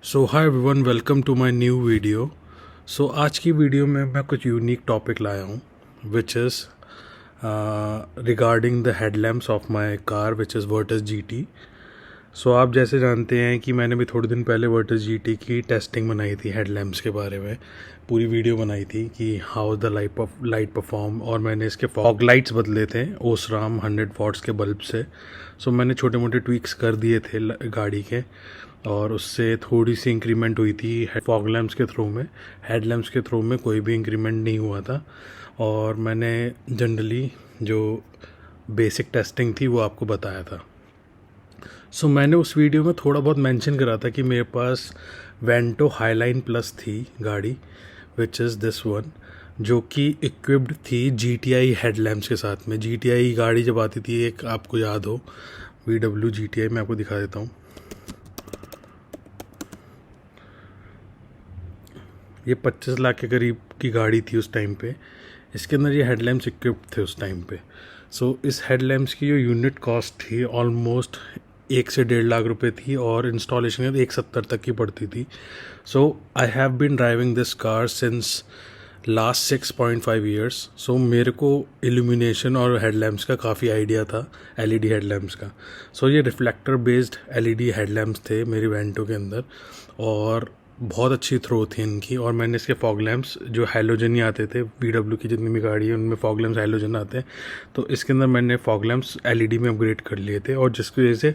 So hi everyone, welcome to my new video. आज की video में मैं कुछ यूनिक टॉपिक लाया हूँ which is regarding the headlamps of my car which is Virtus GT. आप जैसे जानते हैं कि मैंने भी थोड़े दिन पहले वर्टस जीटी की टेस्टिंग बनाई थी हेडलैम्प्स के बारे में, पूरी वीडियो बनाई थी कि हाउ द लाइट परफॉर्म, और मैंने इसके फॉग लाइट्स बदले थे ओसराम 100 वॉट्स के बल्ब से। मैंने छोटे मोटे ट्वीक्स कर दिए थे गाड़ी के, और उससे थोड़ी सी इंक्रीमेंट हुई थी फॉग लैम्प्स के थ्रू में। हेड लैम्प्स के थ्रू में कोई भी इंक्रीमेंट नहीं हुआ था। और मैंने जनरली जो बेसिक टेस्टिंग थी वो आपको बताया था। मैंने उस वीडियो में थोड़ा बहुत मेंशन करा था कि मेरे पास वेंटो हाईलाइन प्लस थी गाड़ी, विच इज़ दिस वन, जो कि इक्विप्ड थी GTI हेडलैम्प्स के साथ में। GTI गाड़ी जब आती थी, एक आपको याद हो, VW GTI, मैं आपको दिखा देता हूँ। ये 25 लाख के करीब की गाड़ी थी उस टाइम पे। इसके अंदर ये हेडलैम्प्स इक्विप्ड थे उस टाइम पे। इस हेडलैम्प्स की जो यूनिट कॉस्ट थी ऑलमोस्ट 1 से 1.5 लाख रुपए थी, और इंस्टॉलेशन 170 तक की पड़ती थी। I have been driving this car since last 6.5 years. मेरे को इल्यूमिनेशन और हेडलैम्प्स का काफ़ी आइडिया था, LED हेडलैम्प्स का। ये रिफ्लेक्टर बेस्ड LED हेडलैम्प्स थे मेरी वेंटो के अंदर, और बहुत अच्छी थ्रो थी इनकी। और मैंने इसके फॉग लैम्प्स जो हैलोजन ही आते थे, VW की जितनी भी गाड़ी है उनमें फॉग लैम्प्स हैलोजन आते हैं, तो इसके अंदर मैंने फॉग लैम्प्स LED में अपग्रेड कर लिए थे, और जिसकी वजह से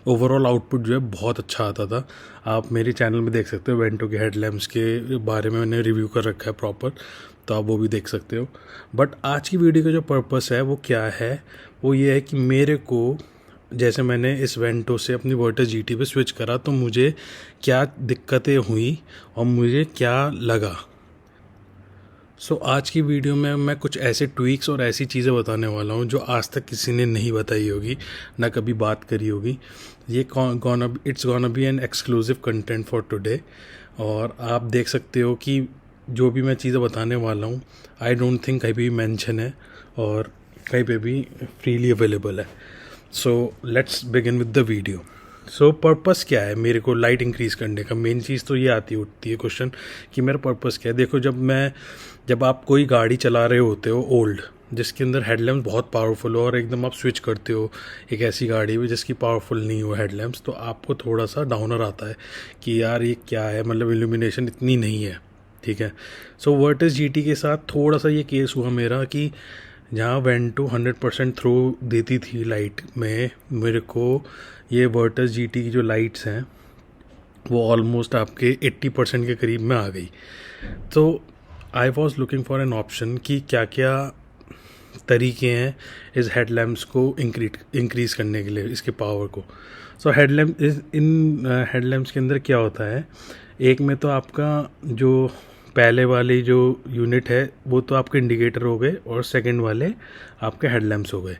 ओवरऑल आउटपुट जो है बहुत अच्छा आता था। आप मेरे चैनल में देख सकते हो, वेंटो के हेडलैम्प्स के बारे में मैंने रिव्यू कर रखा है प्रॉपर, तो आप वो भी देख सकते हो। बट आज की वीडियो का जो पर्पस है वो क्या है, वो ये है कि मेरे को, जैसे मैंने इस वेंटो से अपनी वर्टस GT पे स्विच करा, तो मुझे क्या दिक्कतें हुई और मुझे क्या लगा। आज की वीडियो में मैं कुछ ऐसे ट्वीक्स और ऐसी चीज़ें बताने वाला हूँ जो आज तक किसी ने नहीं बताई होगी, ना कभी बात करी होगी। ये it's gonna be an exclusive content for today. और आप देख सकते हो कि जो भी मैं चीज़ें बताने वाला हूँ, आई डोंट थिंक कहीं भी मेंशन है और कहीं पे भी फ्रीली अवेलेबल है। Let's begin with the video. Purpose क्या है मेरे को लाइट इंक्रीज़ करने का? मेन चीज़ तो ये आती उठती है क्वेश्चन कि मेरा पर्पस क्या है। देखो, जब आप कोई गाड़ी चला रहे होते हो ओल्ड, जिसके अंदर हेडलैम्प्स बहुत पावरफुल हो, और एकदम आप स्विच करते हो एक ऐसी गाड़ी में जिसकी पावरफुल नहीं हो हेडलैम्प्स, तो आपको थोड़ा सा डाउनर आता है कि यार ये क्या है, मतलब इल्यूमिनेशन इतनी नहीं है। ठीक है। वर्टस GT के साथ थोड़ा सा ये केस हुआ मेरा कि जहाँ वेंटो 100% थ्रो देती थी लाइट में, मेरे को ये वर्टस GT की जो लाइट्स हैं वो ऑलमोस्ट आपके 80% के करीब में आ गई। तो I was looking for an option कि क्या क्या तरीके हैं इस हेडलैम्प्स को इंक्रीज़ करने के लिए, इसके पावर को। इन हेडलैम्प्स के अंदर क्या होता है, एक में तो आपका जो पहले वाली जो यूनिट है वो तो आपके इंडिकेटर हो गए, और सेकंड वाले आपके हेडलैम्प्स हो गए।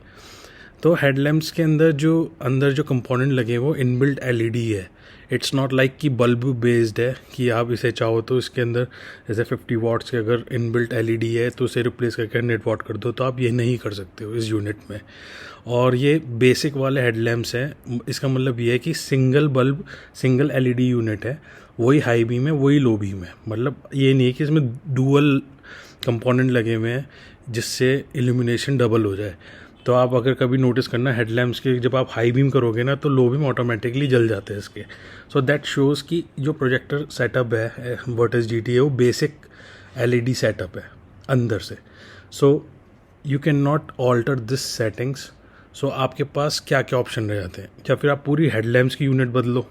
तो हेडलैम्प्स के अंदर जो कंपोनेंट लगे वो इनबिल्ट LED है। इट्स नॉट लाइक कि बल्ब बेस्ड है कि आप इसे चाहो तो इसके अंदर जैसे 50 वॉट्स के अगर इनबिल्ट LED है तो उसे रिप्लेस करके 100 वॉट कर दो, तो आप ये नहीं कर सकते हो इस यूनिट में। और ये बेसिक वाले हेडलैम्प्स हैं, इसका मतलब ये है कि सिंगल LED यूनिट है, वही हाई बीम है वही लो बीम है। मतलब ये नहीं है कि इसमें डुअल कंपोनेंट लगे हुए हैं जिससे इल्यूमिनेशन डबल हो जाए। तो आप अगर कभी नोटिस करना, हेडलैम्प्स के जब आप हाई बीम करोगे ना तो लो बीम ऑटोमेटिकली जल जाते हैं इसके। दैट शोज़ कि जो प्रोजेक्टर सेटअप है वर्टस GT है वो बेसिक LED सेटअप है अंदर से। You can not alter this settings. आपके पास क्या क्या ऑप्शन रह जाते हैं, या फिर आप पूरी हेडलैम्प्स की यूनिट बदलो।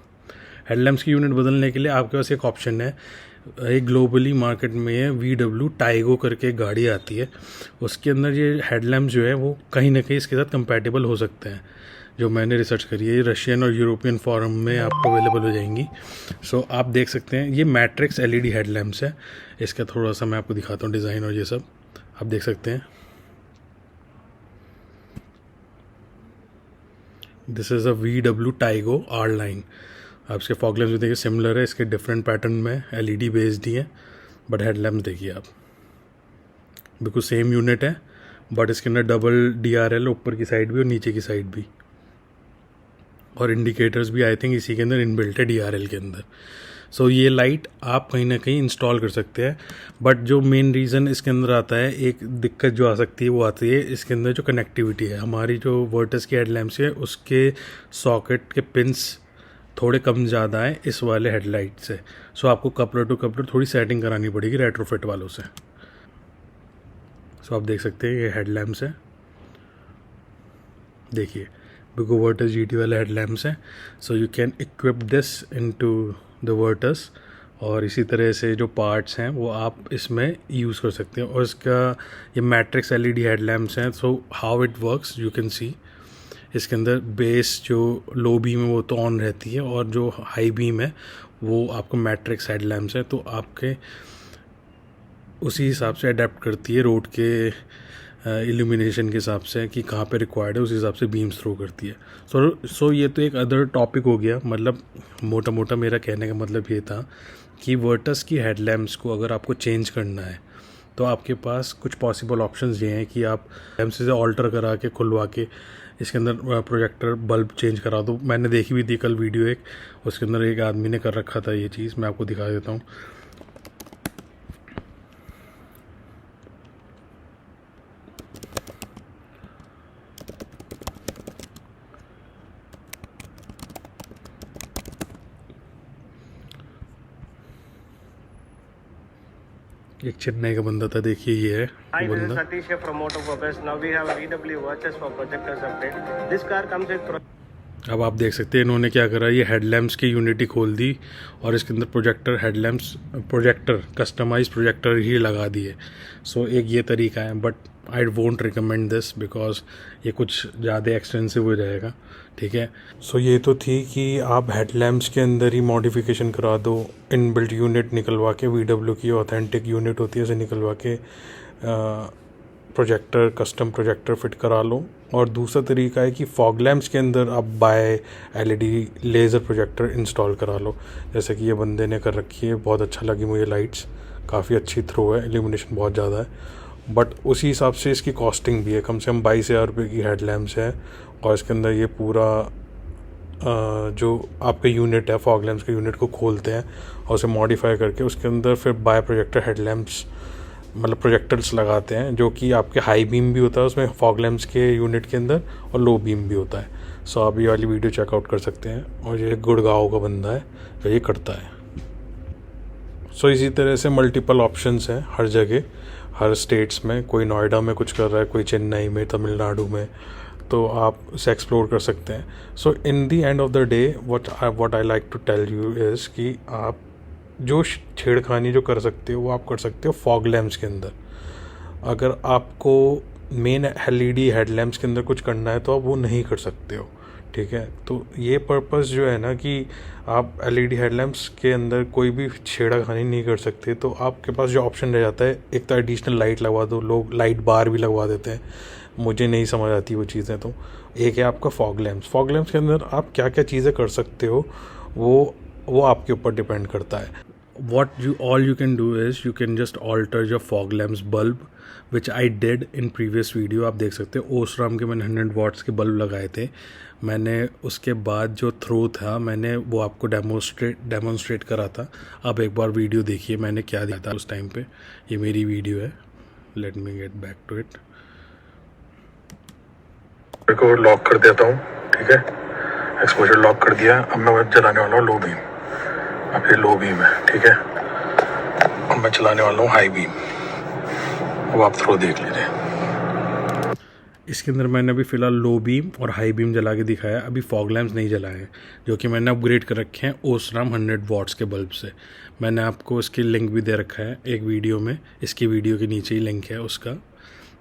हेडलैम्प्स की यूनिट बदलने के लिए आपके पास एक ऑप्शन है, एक ग्लोबली मार्केट में VW टाइगो करके एक गाड़ी आती है, उसके अंदर ये हेडलैम्प्स जो है वो कहीं ना कहीं इसके साथ कंपैटिबल हो सकते हैं। जो मैंने रिसर्च करी है, ये रशियन और यूरोपियन फॉरम में आपको अवेलेबल हो जाएंगी। आप देख सकते हैं, ये मैट्रिक्स LED हेडलैम्प्स है। इसका थोड़ा सा मैं आपको दिखाता हूँ डिज़ाइन और ये सब, आप देख सकते हैं। This is a VW टाइगो R line. आप इसके फॉग लैम्प्स भी देखिए, सिमिलर है, इसके डिफरेंट पैटर्न में LED बेस्ड ही है, बट हेडलैम्प्स देखिए आप, बिल्कुल सेम यूनिट है, बट इसके अंदर डबल DRL ऊपर की साइड भी और नीचे की साइड भी। और इंडिकेटर्स भी आई थिंक इसी के अंदर इनबिल्ट है DRL के अंदर। सो ये लाइट आप कहीं ना कहीं इंस्टॉल कर सकते हैं, बट जो मेन रीज़न इसके अंदर आता है, एक दिक्कत जो आ सकती है वो आती है इसके अंदर जो कनेक्टिविटी है। हमारी जो वर्टस की हेडलैम्प्स है उसके सॉकेट के पिंस थोड़े कम ज़्यादा हैं इस वाले हेडलाइट से। सो आपको कपलर टू कपलर थोड़ी सेटिंग करानी पड़ेगी रेट्रोफिट वालों से। सो आप देख सकते हैं ये हेडलैम्प्स है, देखिए बिगो वर्टस GT वाले हेडलैम्प्स हैं। So you can equip this into the Virtus, और इसी तरह से जो पार्ट्स हैं वो आप इसमें यूज़ कर सकते हैं। और इसका ये मैट्रिक्स LED हेडलैम्प्स हैं। So how it works you can see, इसके अंदर बेस जो लो बीम है वो तो ऑन रहती है, और जो हाई बीम है वो आपको मैट्रिक्स हेडलैम्प्स है, तो आपके उसी हिसाब से अडेप्ट करती है रोड के इल्यूमिनेशन के हिसाब से कि कहाँ पे रिक्वायर्ड है, उस हिसाब से बीम्स थ्रो करती है। सो ये तो एक अदर टॉपिक हो गया। मतलब मोटा मोटा मेरा कहने का मतलब ये था कि वर्टस की हेडलैम्प्स को अगर आपको चेंज करना है तो आपके पास कुछ पॉसिबल ऑप्शंस ये हैं कि आप लैम्प से ऑल्टर करा के खुलवा के इसके अंदर प्रोजेक्टर बल्ब चेंज करा दो। मैंने देखी भी थी कल वीडियो एक, उसके अंदर एक आदमी ने कर रखा था ये चीज़, मैं आपको दिखा देता हूँ। एक चेन्नई का बंदा था, देखिए ये है Hi, वो this is बंदा। Satish here from Autofocus. Now we have a VW Watches for projectors update. This car comes with अब आप देख सकते हैं इन्होंने क्या करा, ये हेडलैम्प्स की यूनिटी खोल दी और इसके अंदर projector headlamps projector customise projector ही लगा दिए। सो एक ये तरीका है, but I won't recommend this because ये कुछ ज़्यादा एक्सपेंसिव हो जाएगा, ठीक है। सो ये तो थी कि आप हेडलैम्प्स के अंदर ही मॉडिफिकेशन करा दो, इनबिल्ट यूनिट निकलवा के, VW की ऑथेंटिक यूनिट होती है उसे निकलवा के प्रोजेक्टर कस्टम प्रोजेक्टर फिट करा लो। और दूसरा तरीका है कि फॉग लैम्प्स के अंदर आप buy LED laser projector install करा लो, जैसे कि ये बंदे ने कर रखी है। बहुत अच्छा लगी मुझे, लाइट्स काफ़ी अच्छी थ्रो है, इल्यूमिनेशन बहुत ज़्यादा है, बट उसी हिसाब से इसकी कॉस्टिंग भी है। कम से कम 22,000 रुपये की हेडलैम्प्स है, और इसके अंदर ये पूरा जो आपका यूनिट है फॉग लैम्प्स के यूनिट को खोलते हैं और उसे मॉडिफाई करके उसके अंदर फिर बाय प्रोजेक्टर हेडलैम्प्स मतलब प्रोजेक्टर्स लगाते हैं, जो कि आपके हाई बीम भी होता है उसमें फॉग लैम्प्स के यूनिट के अंदर, और लो बीम भी होता है। सो आप ये वाली वीडियो चेकआउट कर सकते हैं, और ये गुड़गांव का बंदा है जो ये करता है। सो इसी तरह से मल्टीपल ऑप्शंस हैं हर जगह, हर स्टेट्स में। कोई नोएडा में कुछ कर रहा है, कोई चेन्नई में, तमिलनाडु में, तो आप उसे एक्सप्लोर कर सकते हैं। So in the end of the day what I like to tell you is कि आप जो छेड़खानी जो कर सकते हो वो आप कर सकते हो फॉग लैम्प्स के अंदर। अगर आपको मेन LED हेडलैम्प्स के अंदर कुछ करना है तो आप वो नहीं कर सकते हो, ठीक है। तो ये पर्पस जो है ना कि आप LED हेडलैम्प्स के अंदर कोई भी छेड़खानी नहीं कर सकते, तो आपके पास जो ऑप्शन रह जाता है, एक तो एडिशनल लाइट लगवा दो, लोग लाइट बार भी लगवा देते हैं, मुझे नहीं समझ आती वो चीज़ें। तो एक है आपका फॉग लैम्प्स के अंदर आप क्या क्या चीज़ें कर सकते हो वो आपके ऊपर डिपेंड करता है। All you can do is you can just alter your fog lamps bulb, which I did in previous video। आप देख सकते हो ओसराम के मैंने 100 वॉट्स के बल्ब लगाए थे। मैंने उसके बाद जो थ्रो था मैंने वो आपको डेमोन्स्ट्रेट करा था। अब एक बार वीडियो देखिए मैंने क्या दिया था उस टाइम पे। ये मेरी वीडियो है, let me get back to it. को लॉक कर देता हूँ, ठीक है। एक्सपोजर लॉक कर दिया। अब मैं जलाने वाला हूँ लो बीम। अब ये लो बीम है, ठीक है। अब मैं चलाने वाला हूँ हाई बीम, वो आप थ्रो देख लीजिए। इसके अंदर मैंने अभी फ़िलहाल लो बीम और हाई बीम जला के दिखाया, अभी फॉग लैम्प्स नहीं जलाए हैं, जो कि मैंने अपग्रेड कर रखे हैं ओसराम 100 वॉट्स के बल्ब से। मैंने आपको इसकी लिंक भी दे रखा है एक वीडियो में, इसकी वीडियो के नीचे ही लिंक है उसका,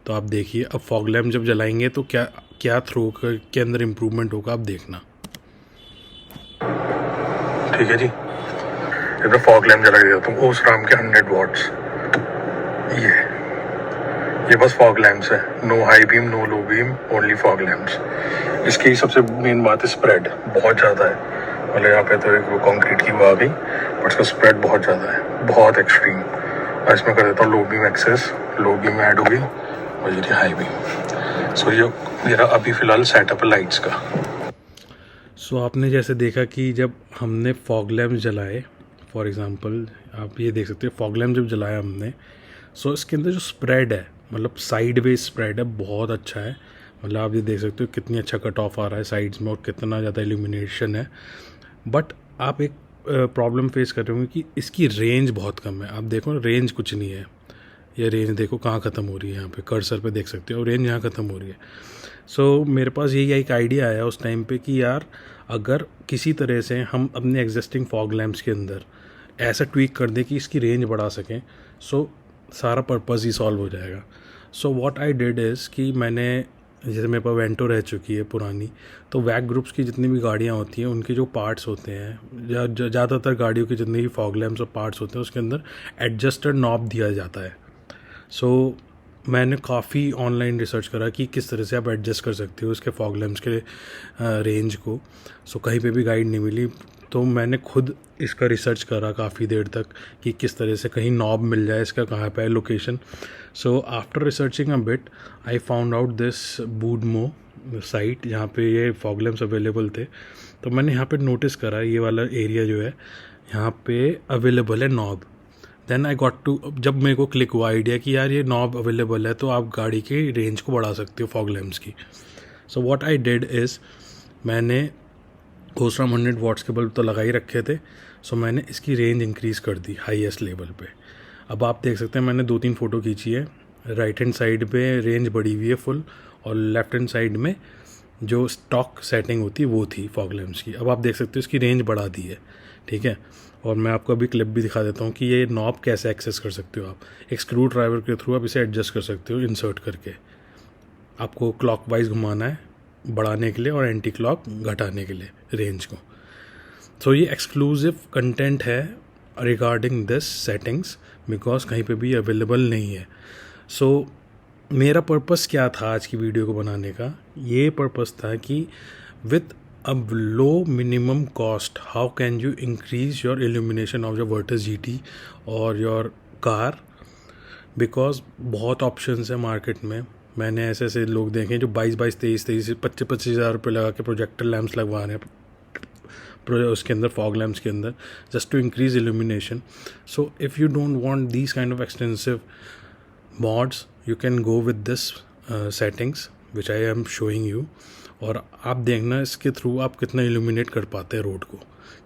तो आप देखिए। अब फॉग लैम्प जब जलाएंगे तो क्या थ्रो के अंदर इम्प्रूवमेंट होगा, आप देखना, ठीक है जी। ये फॉग लैम्प जला के देता हूँ ओसराम के 100 वॉट्स। ये बस फॉग लैम्प्स है, no high beam no low beam, only fog lamps. इसकी सबसे मेन बात है स्प्रेड बहुत ज़्यादा है। मतलब यहाँ पे तो एक कंक्रीट की वो आ गई, बट इसका स्प्रेड बहुत ज़्यादा है, बहुत एक्सट्रीम। और इसमें कर देता हूँ low beam access, low beam add होगी और ये हाई बीम। सो ये मेरा अभी फ़िलहाल सेटअप है लाइट्स का। सो आपने जैसे देखा कि जब हमने फॉग लैम्प जलाए, फॉर एग्ज़ाम्पल आप ये देख सकते हो फॉग लैम्प जब जलाया हमने, सो इसके अंदर जो स्प्रेड है, मतलब साइड वेज स्प्रेड है, बहुत अच्छा है। मतलब आप ये देख सकते हो कितनी अच्छा कट ऑफ आ रहा है साइड्स में और कितना ज़्यादा इल्यूमिनेशन है। बट आप एक प्रॉब्लम फेस कर रहे होंगे कि इसकी रेंज बहुत कम है। आप देखो रेंज कुछ नहीं है, ये रेंज देखो कहाँ ख़त्म हो रही है, यहाँ पे कर्सर पे देख सकते हो रेंज यहाँ ख़त्म हो रही है। सो मेरे पास यही एक आइडिया आया उस टाइम पे कि यार अगर किसी तरह से हम अपने एग्जिस्टिंग फॉग लैम्प्स के अंदर ऐसा ट्वीक कर दें कि इसकी रेंज बढ़ा सकें, सो सारा पर्पज़ ही सॉल्व हो जाएगा। So what I did is कि मैंने, जैसे मेरे पास वेंटो रह चुकी है पुरानी, तो वैग ग्रुप्स की जितनी भी गाड़ियाँ होती हैं उनके जो पार्ट्स होते हैं, ज़्यादातर गाड़ियों के जितने भी फॉग लैम्प्स और पार्ट्स होते हैं उसके अंदर एडजस्टेड नॉब दिया जाता है। सो मैंने काफ़ी ऑनलाइन रिसर्च करा कि किस तरह से आप एडजस्ट कर सकते हो इसके फॉग लैम्प्स के रेंज को। सो कहीं पे भी गाइड नहीं मिली, तो मैंने खुद इसका रिसर्च करा काफ़ी देर तक कि किस तरह से कहीं नॉब मिल जाए इसका, कहाँ पे है location. So after researching a bit I found out this Boodmo site जहाँ पे ये फॉग लैम्प्स अवेलेबल थे। तो मैंने यहाँ पे नोटिस करा ये वाला एरिया जो है यहाँ पे अवेलेबल है knob. Then I got to, जब मेरे को क्लिक हुआ आइडिया कि यार ये नॉब अवेलेबल है तो आप गाड़ी की रेंज को बढ़ा सकते हो फॉग लैम्प्स की। So what I did is मैंने ओसराम 100 वॉट्स के बल्ब तो लगा ही रखे थे, सो मैंने इसकी रेंज इंक्रीज़ कर दी हाईएस्ट लेवल पे। अब आप देख सकते हैं मैंने 2-3 फ़ोटो खींची है। राइट हैंड साइड पे रेंज बढ़ी हुई है फुल, और लेफ्ट हैंड साइड में जो स्टॉक सेटिंग होती है वो थी फॉग लैम्प्स की। अब आप देख सकते हो इसकी रेंज बढ़ा दी है, ठीक है। और मैं आपको अभी क्लिप भी दिखा देता हूँ कि ये नॉब कैसे एक्सेस कर सकते हो आप। एक स्क्रू ड्राइवर के थ्रू आप इसे एडजस्ट कर सकते हो इंसर्ट करके। आपको क्लॉकवाइज घुमाना है बढ़ाने के लिए और एंटी क्लॉक घटाने के लिए रेंज को। सो ये एक्सक्लूसिव कंटेंट है रिगार्डिंग दिस सेटिंग्स, बिकॉज कहीं पे भी अवेलेबल नहीं है। सो मेरा पर्पस क्या था आज की वीडियो को बनाने का, ये पर्पस था कि with a low minimum cost how can you increase your illumination of your Virtus GT और your car, because बहुत options है मार्केट में। मैंने ऐसे ऐसे लोग देखे जो 22-22, 23-23, 25-25 हज़ार रुपये लगा के प्रोजेक्टर लैम्प्स लगवा रहे हैं उसके अंदर फॉग लैम्प्स के अंदर, just to increase illumination. So if you don't want these kind of extensive mods you can go with this settings which I am showing you, और आप देखना इसके थ्रू आप कितना इल्यूमिनेट कर पाते हैं रोड को,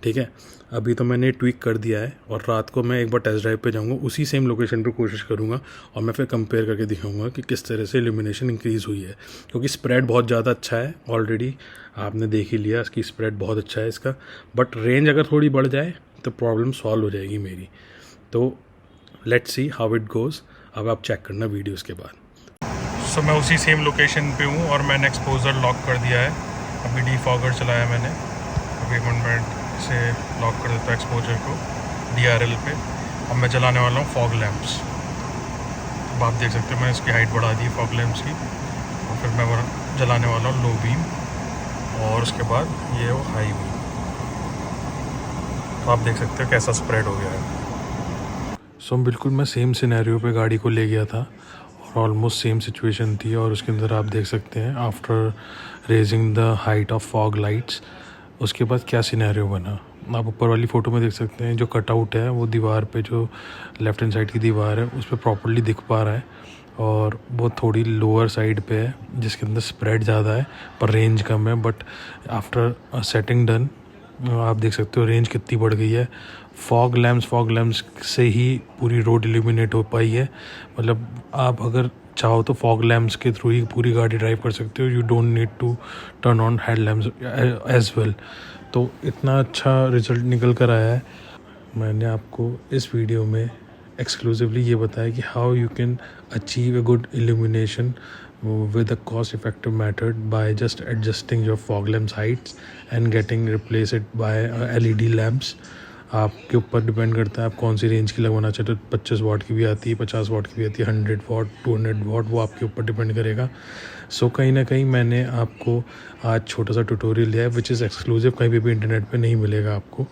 ठीक है। अभी तो मैंने ट्वीक कर दिया है और रात को मैं एक बार टेस्ट ड्राइव पे जाऊंगा, उसी सेम लोकेशन पे कोशिश करूंगा और मैं फिर कंपेयर करके दिखाऊंगा कि किस तरह से इल्यूमिनेशन इंक्रीज़ हुई है। क्योंकि स्प्रेड बहुत ज़्यादा अच्छा है, ऑलरेडी आपने देख ही लिया इसकी स्प्रेड बहुत अच्छा है इसका। बट रेंज अगर थोड़ी बढ़ जाए तो प्रॉब्लम सॉल्व हो जाएगी मेरी। तो let's see how it goes. अब आप चेक करना वीडियोज़ के बाद। सो मैं उसी सेम लोकेशन पे हूँ और मैंने एक्सपोजर लॉक कर दिया है। अभी डीफॉगर चलाया मैंने, अभी 1 मिनट से लॉक कर देता है एक्सपोजर को DRL पे। अब मैं चलाने वाला हूँ फॉग लैम्प्स। अब आप देख सकते हो मैंने इसकी हाइट बढ़ा दी फॉग लैम्प्स की, और फिर मैं जलाने वाला हूँ लो बीम और उसके बाद ये वो हाई बीम। तो आप देख सकते हो कैसा स्प्रेड हो गया है। सो बिल्कुल मैं सेम सिनेरियो पे गाड़ी को ले गया था और ऑलमोस्ट सेम सिचुएशन थी, और उसके अंदर आप देख सकते हैं after raising the height of fog lights उसके बाद क्या सिनेरियो बना। आप ऊपर वाली फ़ोटो में देख सकते हैं जो कटआउट है वो दीवार पे, जो लेफ्ट हैंड साइड की दीवार है उस पर प्रॉपर्ली दिख पा रहा है, और वो थोड़ी लोअर साइड पे है जिसके अंदर स्प्रेड ज़्यादा है पर रेंज कम है। बट आफ्टर सेटिंग डन आप देख सकते हो रेंज कितनी बढ़ गई है। फॉग लैम्प्स से ही पूरी रोड इल्यूमिनेट हो पाई है। मतलब आप अगर चाहो तो फॉग लैम्प्स के थ्रू ही पूरी गाड़ी ड्राइव कर सकते हो। You don't need to turn on head lamps as well. तो इतना अच्छा रिजल्ट निकल कर आया है। मैंने आपको इस वीडियो में एक्सक्लूसिवली ये बताया कि how you can achieve a good illumination with a cost effective method by just adjusting your fog lamps heights and getting replaced by LED lamps। आपके ऊपर डिपेंड करता है आप कौन सी रेंज की लगवाना चाहते हो। 25 वाट की भी आती है, 50 वाट की भी आती है, 100 वाट, 200 वाट, वो आपके ऊपर डिपेंड करेगा। सो कहीं ना कहीं मैंने आपको आज छोटा सा ट्यूटोरियल दिया है विच इज़ एक्सक्लूसिव, कहीं भी इंटरनेट पे नहीं मिलेगा आपको,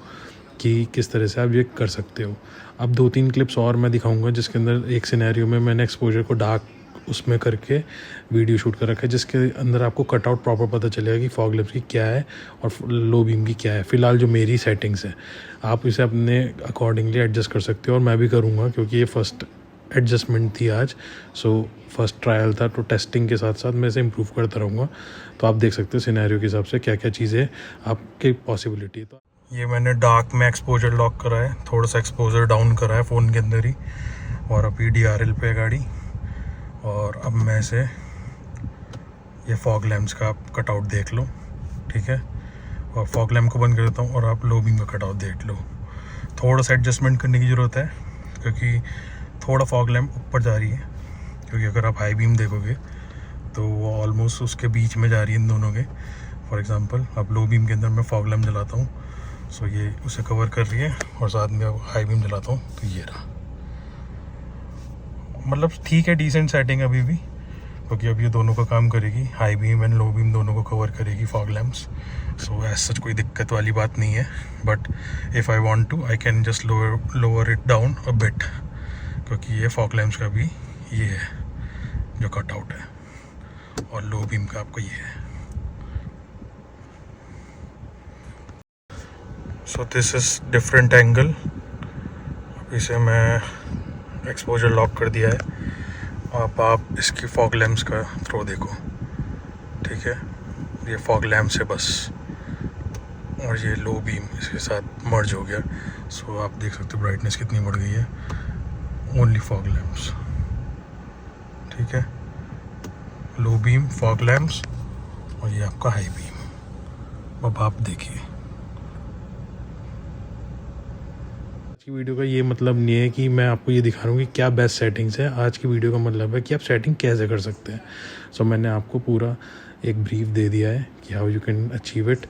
कि किस तरह से आप ये कर सकते हो। अब 2-3 क्लिप्स और मैं दिखाऊंगा जिसके अंदर एक सिनेरियो में मैंने एक्सपोजर को डार्क उसमें करके वीडियो शूट कर रखा है, जिसके अंदर आपको कटआउट प्रॉपर पता चलेगा कि फॉग लैम्प्स की क्या है और लो बीम की क्या है। फ़िलहाल जो मेरी सेटिंग्स है आप इसे अपने अकॉर्डिंगली एडजस्ट कर सकते हो, और मैं भी करूँगा क्योंकि ये फ़र्स्ट एडजस्टमेंट थी आज। सो फर्स्ट ट्रायल था, तो टेस्टिंग के साथ साथ मैं इसे इम्प्रूव करता रहूँगा। तो आप देख सकते हो सिनेरियो के हिसाब से क्या क्या चीज़ें आपकी पॉसिबिलिटी है। तो ये मैंने डार्क में एक्सपोजर लॉक करा है, थोड़ा सा एक्सपोजर डाउन करा है फ़ोन के अंदर ही, और अभी DRL पे गाड़ी। और अब मैं इसे ये फॉग लैम्प्स का आप कटआउट देख लो, ठीक है, और फॉग लैम्प को बंद कर देता हूँ और आप लो बीम का कटआउट देख लो। थोड़ा सा एडजस्टमेंट करने की ज़रूरत है क्योंकि थोड़ा फॉग लैम्प ऊपर जा रही है, क्योंकि अगर आप हाई बीम देखोगे तो वो ऑलमोस्ट उसके बीच में जा रही है इन दोनों के। फॉर एग्जांपल अब लो बीम के अंदर मैं फॉग लैम्प जलाता हूँ, सो ये उसे कवर कर रही है, और साथ में अब हाई बीम जलाता हूँ तो ये रहा। मतलब ठीक है, डिसेंट सेटिंग अभी भी, क्योंकि अब ये दोनों का काम करेगी, high beam and low beam दोनों को कवर करेगी fog lamps. So as such कोई दिक्कत वाली बात नहीं है, but if I want to I can just lower it down a bit, क्योंकि ये फॉग लैम्प्स का भी ये है जो कटआउट है, और लो बीम का आपको ये है। So this is different angle. इसे मैं एक्सपोजर लॉक कर दिया है, अब आप इसकी फॉग लैम्प्स का थ्रो देखो, ठीक है, ये फॉग लैम्प्स है बस, और ये लो बीम इसके साथ मर्ज हो गया। सो आप देख सकते हो ब्राइटनेस कितनी बढ़ गई है, ओनली फॉग लैम्प्स, ठीक है, लो बीम फॉग लैम्प्स, और ये आपका हाई बीम। अब आप देखिए, आज की वीडियो का ये मतलब नहीं है कि मैं आपको ये दिखा रहा हूँ कि क्या बेस्ट सेटिंग्स है। आज की वीडियो का मतलब है कि आप सेटिंग कैसे कर सकते हैं। सो मैंने आपको पूरा एक ब्रीफ दे दिया है कि how you can achieve it,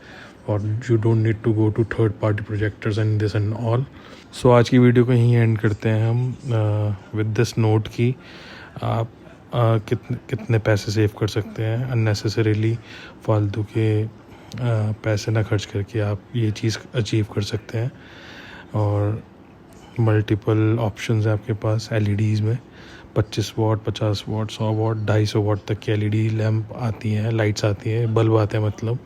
और you don't need to go to third party projectors and this and all. So आज की वीडियो को यहीं एंड करते हैं हम विद दिस नोट की आप कितने पैसे सेव कर सकते हैं अननेसेसरीली, फालतू के पैसे ना खर्च करके आप ये चीज़ अचीव कर सकते हैं। और मल्टीपल ऑप्शंस है आपके पास LEDs में, 25 वाट, 50 वाट, 100 वाट, 250 वाट तक की LED लैम्प आती हैं, लाइट्स आती हैं, बल्ब आते हैं, मतलब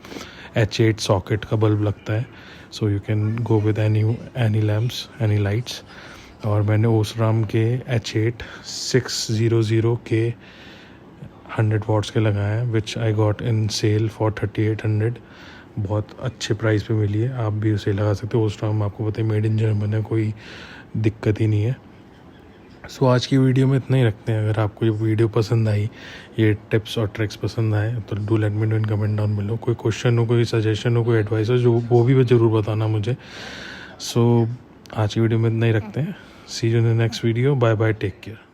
H8 सॉकेट का बल्ब लगता है। So you can go with any lamps, any lights. और मैंने ओसराम के H8 600 के 100 वाट्स के लगाए हैं, which I got in sale for 3800। बहुत अच्छे प्राइस पे मिली है, आप भी उसे लगा सकते हो। ओसराम आपको पता है मेड इन जर्मन है, कोई दिक्कत ही नहीं है। सो आज की वीडियो में इतना ही रखते हैं। अगर आपको ये वीडियो पसंद आई, ये टिप्स और ट्रिक्स पसंद आए, तो do let me know in comment down below. कोई क्वेश्चन हो, कोई सजेशन हो, कोई एडवाइस हो, जो वो भी ज़रूर बताना मुझे। सो आज की वीडियो में इतना ही रखते हैं। See you in the next video, bye bye, take care.